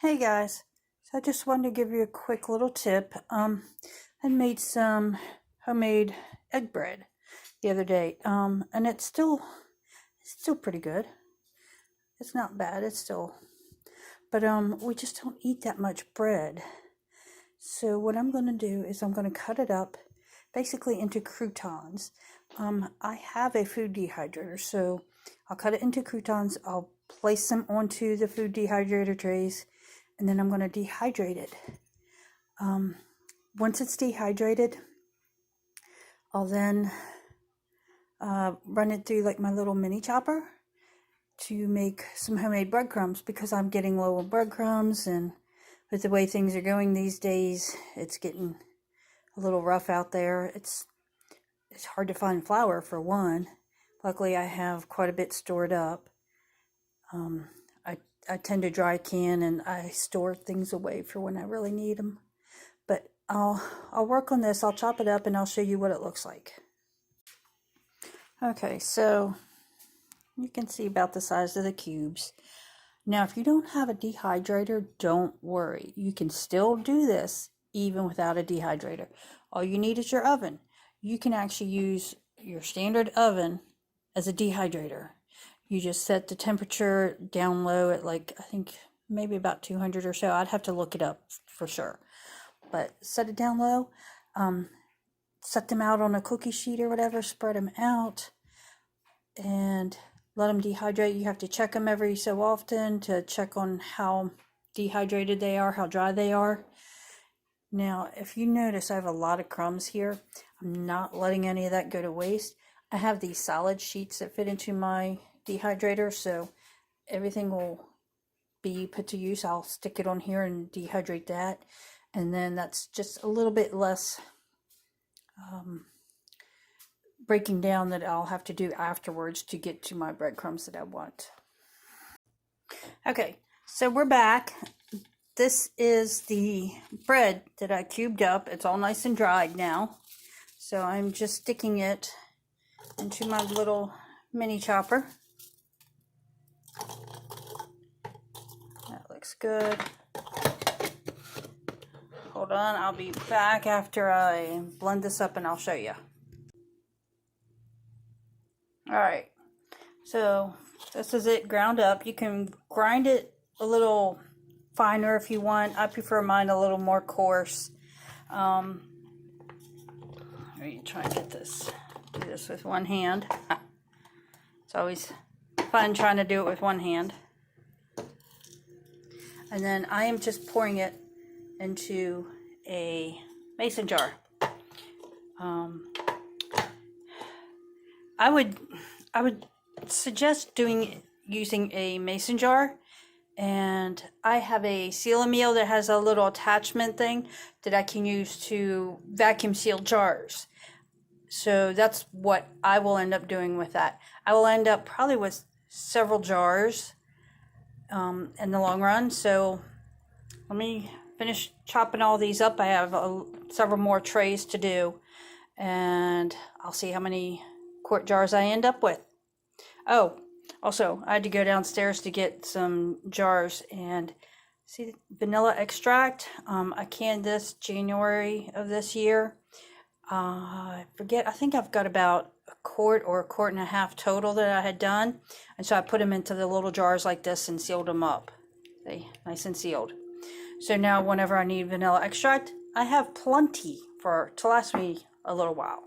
Hey guys, so I just wanted to give you a quick little tip. I made some homemade egg bread the other day, and it's still pretty good. It's not bad. But we just don't eat that much bread. So what I'm going to do is I'm going to cut it up, basically into croutons. I have a food dehydrator, so I'll cut it into croutons. I'll place them onto the food dehydrator trays, and then I'm going to dehydrate it. Once it's dehydrated, I'll then run it through like my little mini chopper to make some homemade breadcrumbs, because I'm getting low on breadcrumbs, and with the way things are going these days, it's getting a little rough out there. It's hard to find flour for one. Luckily, I have quite a bit stored up. I tend to dry can, and I store things away for when I really need them. But I'll work on this. I'll chop it up and I'll show you what it looks like. Okay, so you can see about the size of the cubes. Now, if you don't have a dehydrator, don't worry. You can still do this even without a dehydrator. All you need is your oven. You can actually use your standard oven as a dehydrator. You just set the temperature down low at I think maybe about 200 or so. I'd have to look it up for sure. But set it down low. Set them out on a cookie sheet or whatever. Spread them out and let them dehydrate. You have to check them every so often to check on how dehydrated they are, how dry they are. Now, if you notice, I have a lot of crumbs here. I'm not letting any of that go to waste. I have these solid sheets that fit into my dehydrator, so everything will be put to use. I'll stick it on here and dehydrate that, and then that's just a little bit less breaking down that I'll have to do afterwards to get to my breadcrumbs that I want. Okay, so we're back. This is the bread that I cubed up. It's all nice and dried now. So I'm just sticking it into my little mini chopper. That looks good. Hold on, I'll be back after I blend this up and I'll show you. Alright, so this is it ground up. You can grind it a little finer if you want. I prefer mine a little more coarse. Let me try and do this with one hand. It's always fun trying to do it with one hand. And then I am just pouring it into a mason jar. I would suggest using a mason jar, and I have a seal-a-meal that has a little attachment thing that I can use to vacuum seal jars. So that's what I will end up doing with that. I will end up probably with several jars in the long run. So let me finish chopping all these up. I have several more trays to do, and I'll see how many quart jars I end up with. Oh, also, I had to go downstairs to get some jars, and see, vanilla extract. I canned this January of this year. I forget, I think I've got about a quart or a quart and a half total that I had done, and so I put them into the little jars like this and sealed them up. See, nice and sealed. So now whenever I need vanilla extract, I have plenty to last me a little while.